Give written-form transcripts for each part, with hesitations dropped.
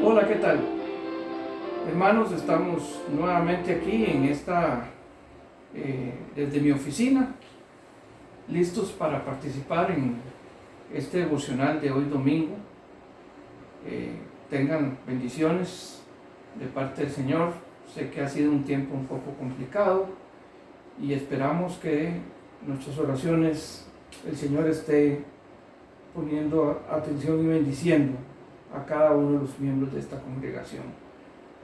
Hola, ¿qué tal? Hermanos, estamos nuevamente aquí en desde mi oficina, listos para participar en este devocional de hoy domingo. Tengan bendiciones de parte del Señor. Sé que ha sido un tiempo un poco complicado y esperamos que nuestras oraciones el Señor esté poniendo atención y bendiciendo a cada uno de los miembros de esta congregación.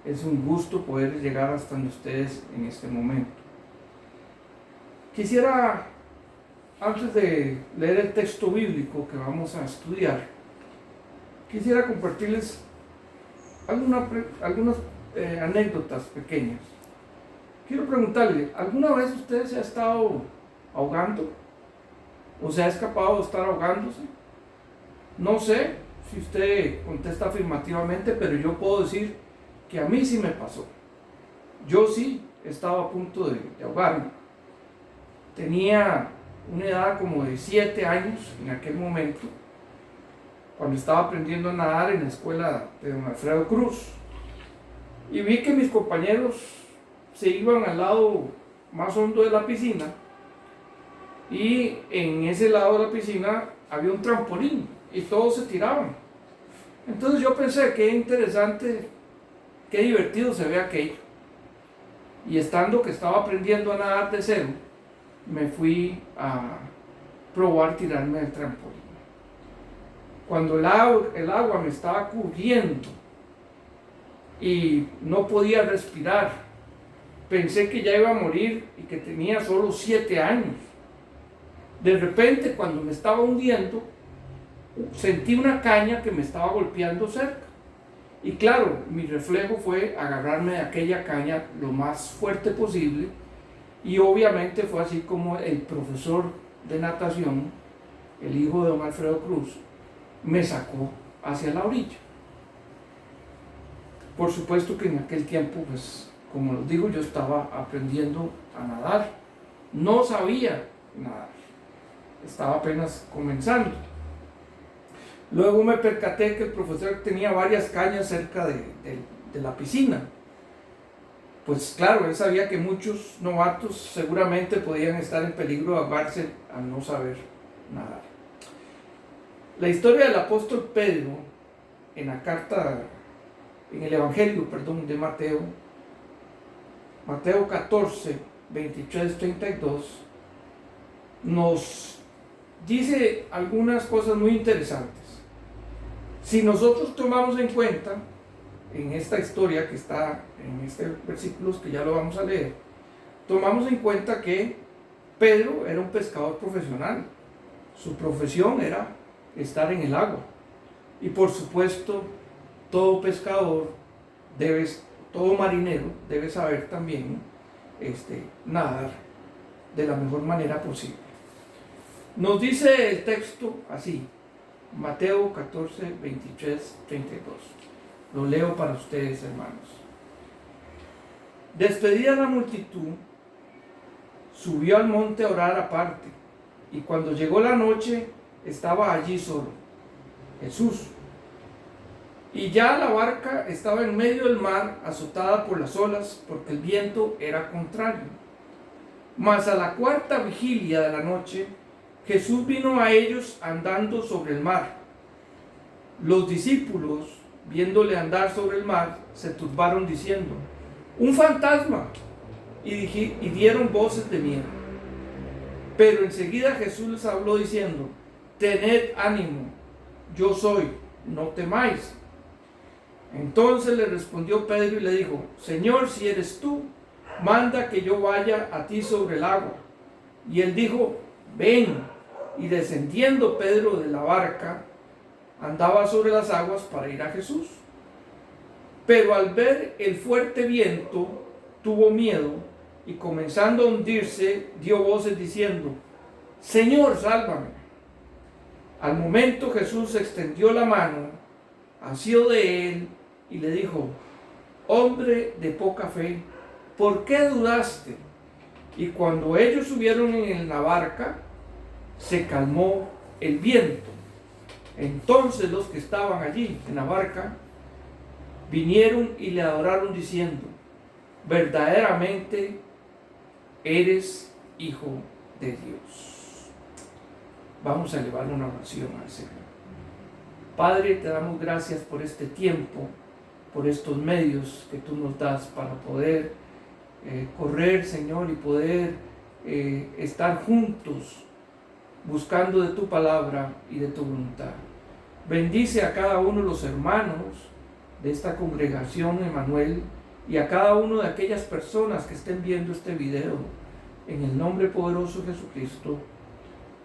Es un gusto poder llegar hasta ustedes en este momento. Quisiera, antes de leer el texto bíblico que vamos a estudiar, quisiera compartirles algunas anécdotas pequeñas. Quiero preguntarle, ¿alguna vez usted se ha estado ahogando? ¿O se ha escapado de estar ahogándose? No sé si usted contesta afirmativamente, pero yo puedo decir que a mí sí me pasó. Yo sí estaba a punto de ahogarme. Tenía una edad como de 7 años en aquel momento, cuando estaba aprendiendo a nadar en la escuela de don Alfredo Cruz. Y vi que mis compañeros se iban al lado más hondo de la piscina, y en ese lado de la piscina había un trampolín y todos se tiraban. Entonces yo pensé, qué interesante, qué divertido se ve aquello. Y estando que estaba aprendiendo a nadar de cero, me fui a probar tirarme del trampolín. Cuando el agua me estaba cubriendo y no podía respirar, pensé que ya iba a morir y que tenía solo 7 años. De repente, cuando me estaba hundiendo, sentí una caña que me estaba golpeando cerca. Y claro, mi reflejo fue agarrarme de aquella caña lo más fuerte posible, y obviamente fue así como el profesor de natación, el hijo de don Alfredo Cruz, me sacó hacia la orilla. Por supuesto que en aquel tiempo, pues, como les digo, yo estaba aprendiendo a nadar. No sabía nadar. Estaba apenas comenzando. Luego me percaté que el profesor tenía varias cañas cerca de la piscina. Pues claro, él sabía que muchos novatos seguramente podían estar en peligro de ahogarse al no saber nadar. La historia del apóstol Pedro en el Evangelio de Mateo 14, 23, 32, nos dice algunas cosas muy interesantes. Si nosotros tomamos en cuenta, en esta historia que está en este versículo, que ya lo vamos a leer, tomamos en cuenta que Pedro era un pescador profesional. Su profesión era estar en el agua. Y por supuesto, todo pescador todo marinero debe saber también nadar de la mejor manera posible. Nos dice el texto así, Mateo 14, 23, 32. Lo leo para ustedes, hermanos. Despedida la multitud, subió al monte a orar aparte, y cuando llegó la noche, estaba allí solo, Jesús. Y ya la barca estaba en medio del mar, azotada por las olas, porque el viento era contrario. Mas a la 4ª vigilia de la noche, Jesús vino a ellos andando sobre el mar. Los discípulos, viéndole andar sobre el mar, se turbaron diciendo: ¡un fantasma! Y dieron voces de miedo. Pero enseguida Jesús les habló diciendo: tened ánimo, yo soy, no temáis. Entonces le respondió Pedro y le dijo: Señor, si eres tú, manda que yo vaya a ti sobre el agua. Y él dijo: ven. Y descendiendo Pedro de la barca, andaba sobre las aguas para ir a Jesús. Pero al ver el fuerte viento, tuvo miedo, y comenzando a hundirse, dio voces diciendo: Señor, sálvame. Al momento Jesús extendió la mano, asió de él y le dijo: hombre de poca fe, ¿por qué dudaste? Y cuando ellos subieron en la barca, se calmó el viento. Entonces los que estaban allí en la barca vinieron y le adoraron diciendo: verdaderamente eres Hijo de Dios. Vamos a elevar una oración al Señor. Padre, te damos gracias por este tiempo, por estos medios que tú nos das para poder correr, Señor, y poder estar juntos buscando de tu palabra y de tu voluntad. Bendice a cada uno de los hermanos de esta congregación Emanuel y a cada una de aquellas personas que estén viendo este video. En el nombre poderoso de Jesucristo,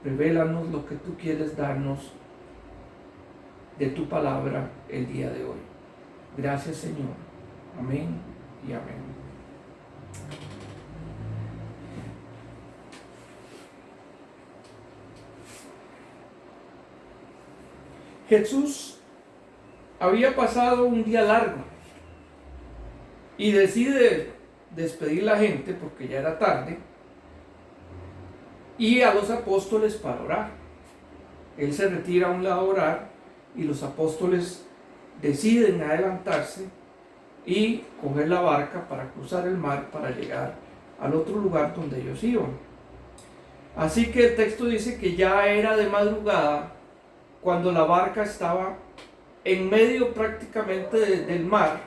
revélanos lo que tú quieres darnos de tu palabra el día de hoy. Gracias, Señor. Amén y amén. Jesús había pasado un día largo y decide despedir a la gente porque ya era tarde y a los apóstoles para orar. Él se retira a un lado a orar y los apóstoles deciden adelantarse y coger la barca para cruzar el mar para llegar al otro lugar donde ellos iban. Así que el texto dice que ya era de madrugada cuando la barca estaba en medio prácticamente del mar,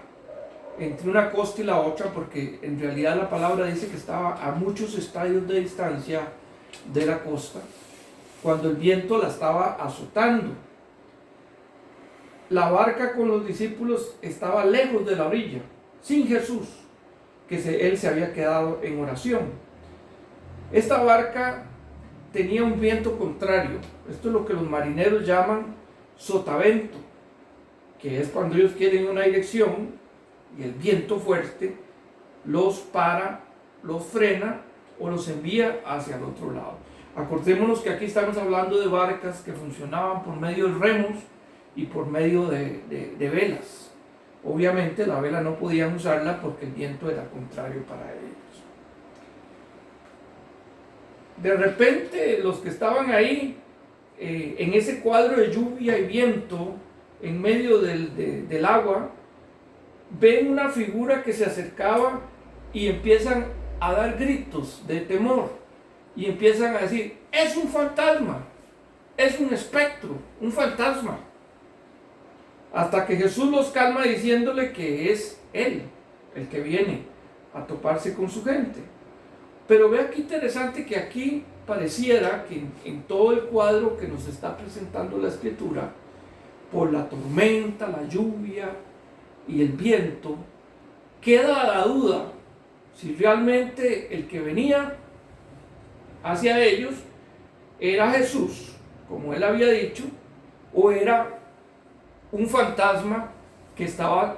entre una costa y la otra, porque en realidad la palabra dice que estaba a muchos estadios de distancia de la costa, cuando el viento la estaba azotando. La barca con los discípulos estaba lejos de la orilla, sin Jesús, él se había quedado en oración. Esta barca tenía un viento contrario. Esto es lo que los marineros llaman sotavento, que es cuando ellos quieren una dirección y el viento fuerte los para, los frena o los envía hacia el otro lado. Acordémonos que aquí estamos hablando de barcas que funcionaban por medio de remos y por medio de velas. Obviamente la vela no podían usarla porque el viento era contrario para ellos. De repente los que estaban ahí en ese cuadro de lluvia y viento en medio del agua, ven una figura que se acercaba y empiezan a dar gritos de temor y empiezan a decir: es un fantasma, es un espectro, un fantasma. Hasta que Jesús los calma diciéndole que es Él el que viene a toparse con su gente. Pero vea qué interesante que aquí pareciera que en todo el cuadro que nos está presentando la Escritura, por la tormenta, la lluvia y el viento, queda la duda si realmente el que venía hacia ellos era Jesús, como él había dicho, o era un fantasma que estaba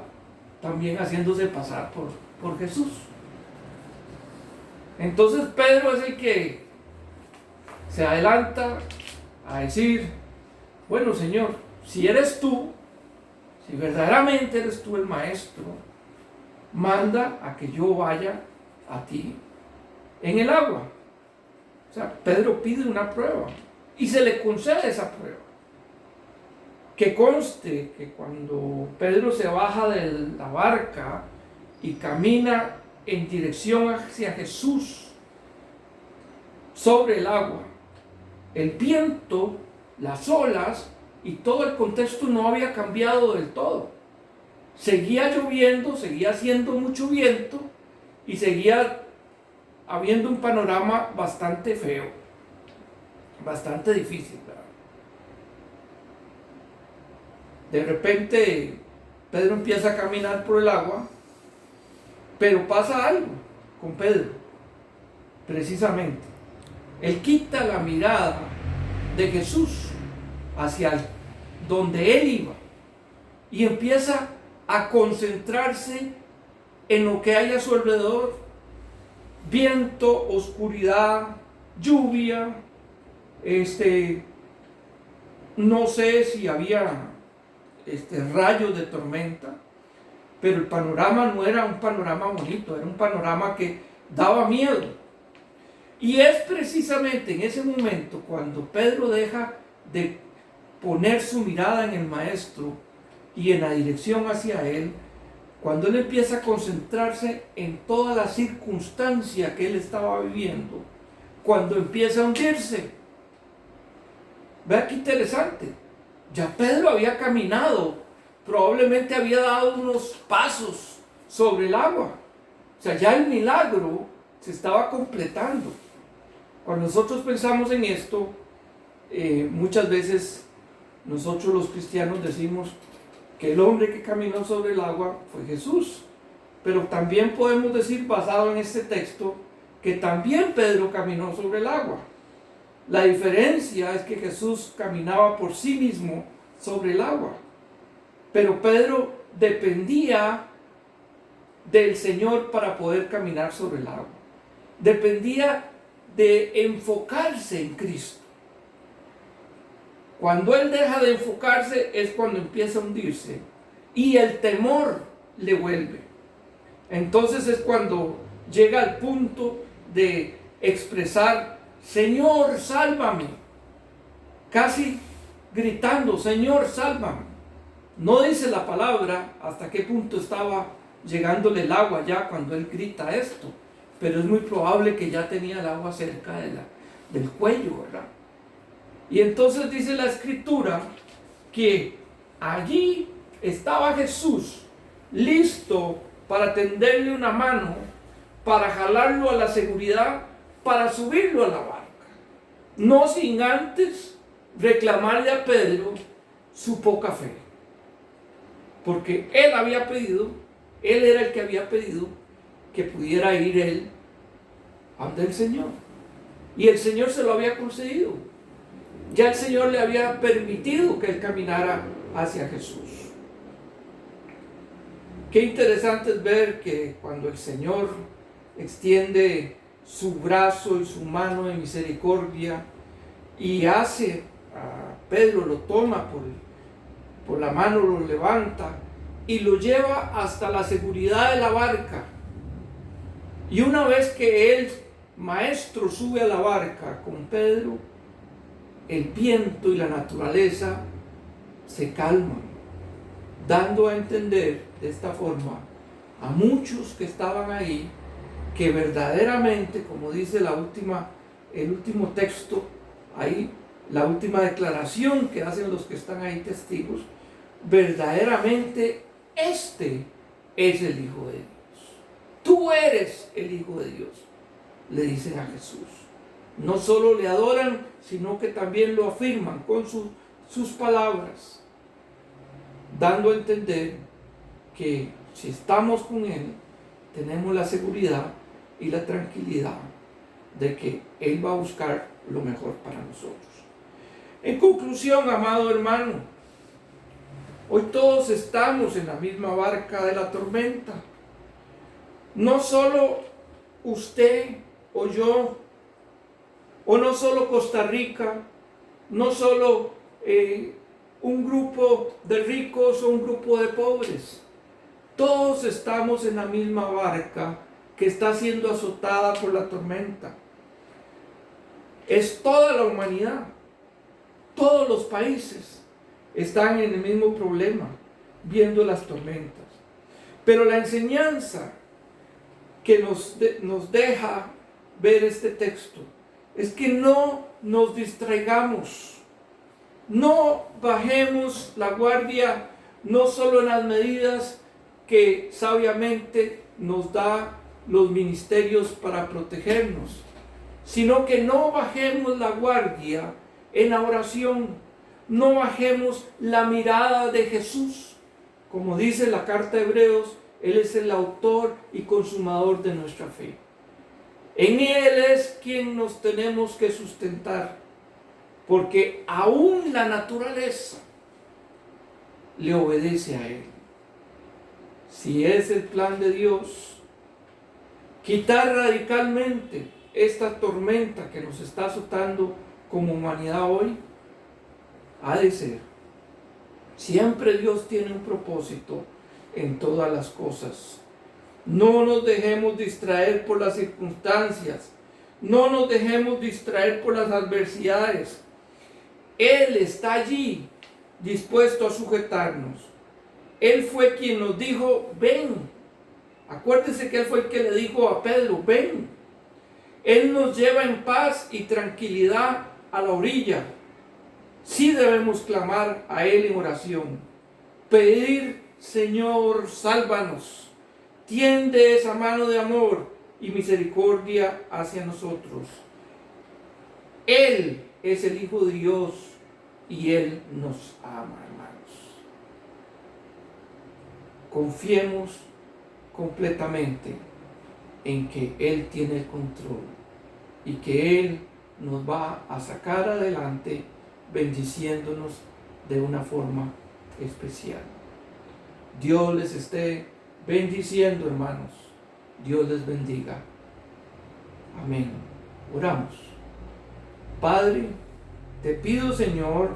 también haciéndose pasar por Jesús. Entonces Pedro es el que se adelanta a decir: bueno, Señor, si eres tú, si verdaderamente eres tú el maestro, manda a que yo vaya a ti en el agua. O sea, Pedro pide una prueba y se le concede esa prueba. Que conste que cuando Pedro se baja de la barca y camina en dirección hacia Jesús sobre el agua, el viento, las olas y todo el contexto no había cambiado del todo. Seguía lloviendo, seguía haciendo mucho viento y seguía habiendo un panorama bastante feo, bastante difícil, ¿verdad? De repente Pedro empieza a caminar por el agua, pero pasa algo con Pedro, precisamente. Él quita la mirada de Jesús hacia donde él iba y empieza a concentrarse en lo que hay a su alrededor: viento, oscuridad, lluvia, no sé si había rayos de tormenta, pero el panorama no era un panorama bonito, era un panorama que daba miedo. Y es precisamente en ese momento cuando Pedro deja de poner su mirada en el maestro y en la dirección hacia él, cuando él empieza a concentrarse en toda la circunstancia que él estaba viviendo, cuando empieza a hundirse. Vea qué interesante. Ya Pedro había caminado, probablemente había dado unos pasos sobre el agua. O sea, ya el milagro se estaba completando. Cuando nosotros pensamos en esto, muchas veces nosotros los cristianos decimos que el hombre que caminó sobre el agua fue Jesús. Pero también podemos decir, basado en este texto, que también Pedro caminó sobre el agua. La diferencia es que Jesús caminaba por sí mismo sobre el agua. Pero Pedro dependía del Señor para poder caminar sobre el agua. Dependía de enfocarse en Cristo. Cuando él deja de enfocarse es cuando empieza a hundirse y el temor le vuelve. Entonces es cuando llega al punto de expresar: Señor, sálvame. Casi gritando: Señor, sálvame. No dice la palabra hasta qué punto estaba llegándole el agua ya cuando él grita esto, pero es muy probable que ya tenía el agua cerca del cuello, ¿verdad? Y entonces dice la escritura que allí estaba Jesús listo para tenderle una mano, para jalarlo a la seguridad, para subirlo a la barca. No sin antes reclamarle a Pedro su poca fe. Porque él había pedido, él era el que había pedido que pudiera ir él ante el Señor. Y el Señor se lo había concedido. Ya el Señor le había permitido que él caminara hacia Jesús. Qué interesante es ver que cuando el Señor extiende su brazo y su mano de misericordia y hace a Pedro, lo toma por la mano, lo levanta y lo lleva hasta la seguridad de la barca. Y una vez que el maestro sube a la barca con Pedro, el viento y la naturaleza se calman, dando a entender de esta forma a muchos que estaban ahí que verdaderamente, como dice el último texto ahí, la última declaración que hacen los que están ahí testigos, verdaderamente este es el Hijo de Dios. Tú eres el Hijo de Dios, le dicen a Jesús. No solo le adoran, sino que también lo afirman con sus palabras, dando a entender que si estamos con Él, tenemos la seguridad y la tranquilidad de que Él va a buscar lo mejor para nosotros. En conclusión, amado hermano, hoy todos estamos en la misma barca de la tormenta. No solo usted o yo, o no solo Costa Rica, no solo un grupo de ricos o un grupo de pobres. Todos estamos en la misma barca que está siendo azotada por la tormenta. Es toda la humanidad, todos los países están en el mismo problema, viendo las tormentas. Pero la enseñanza que nos deja ver este texto es que no nos distraigamos, no bajemos la guardia, no solo en las medidas que sabiamente nos da los ministerios para protegernos, sino que no bajemos la guardia en la oración, no bajemos la mirada de Jesús. Como dice la carta de Hebreos, Él es el autor y consumador de nuestra fe. En Él es quien nos tenemos que sustentar, porque aún la naturaleza le obedece a Él. Si es el plan de Dios, quitar radicalmente esta tormenta que nos está azotando como humanidad hoy, ha de ser. Siempre Dios tiene un propósito en todas las cosas. No nos dejemos distraer por las circunstancias. No nos dejemos distraer por las adversidades. Él está allí, dispuesto a sujetarnos. Él fue quien nos dijo, ven. Acuérdense que Él fue el que le dijo a Pedro, ven. Él nos lleva en paz y tranquilidad a la orilla. Sí debemos clamar a Él en oración. Pedir, Señor, sálvanos. Tiende esa mano de amor y misericordia hacia nosotros. Él es el Hijo de Dios y Él nos ama, hermanos. Confiemos completamente en que Él tiene el control y que Él nos va a sacar adelante bendiciéndonos de una forma especial. Dios les esté bendiciendo, hermanos. Dios les bendiga. Amén. Oramos. Padre, te pido, Señor,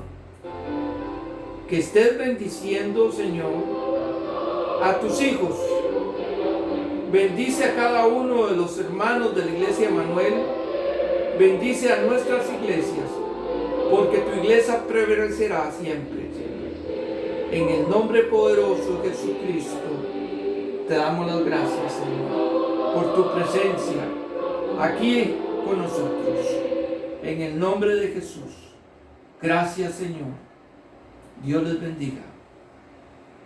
que estés bendiciendo, Señor, a tus hijos. Bendice a cada uno de los hermanos de la iglesia Emanuel. Bendice a nuestras iglesias, porque tu iglesia prevalecerá siempre. En el nombre poderoso de Jesucristo, te damos las gracias, Señor, por tu presencia aquí con nosotros. En el nombre de Jesús. Gracias, Señor. Dios les bendiga.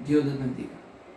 Dios les bendiga.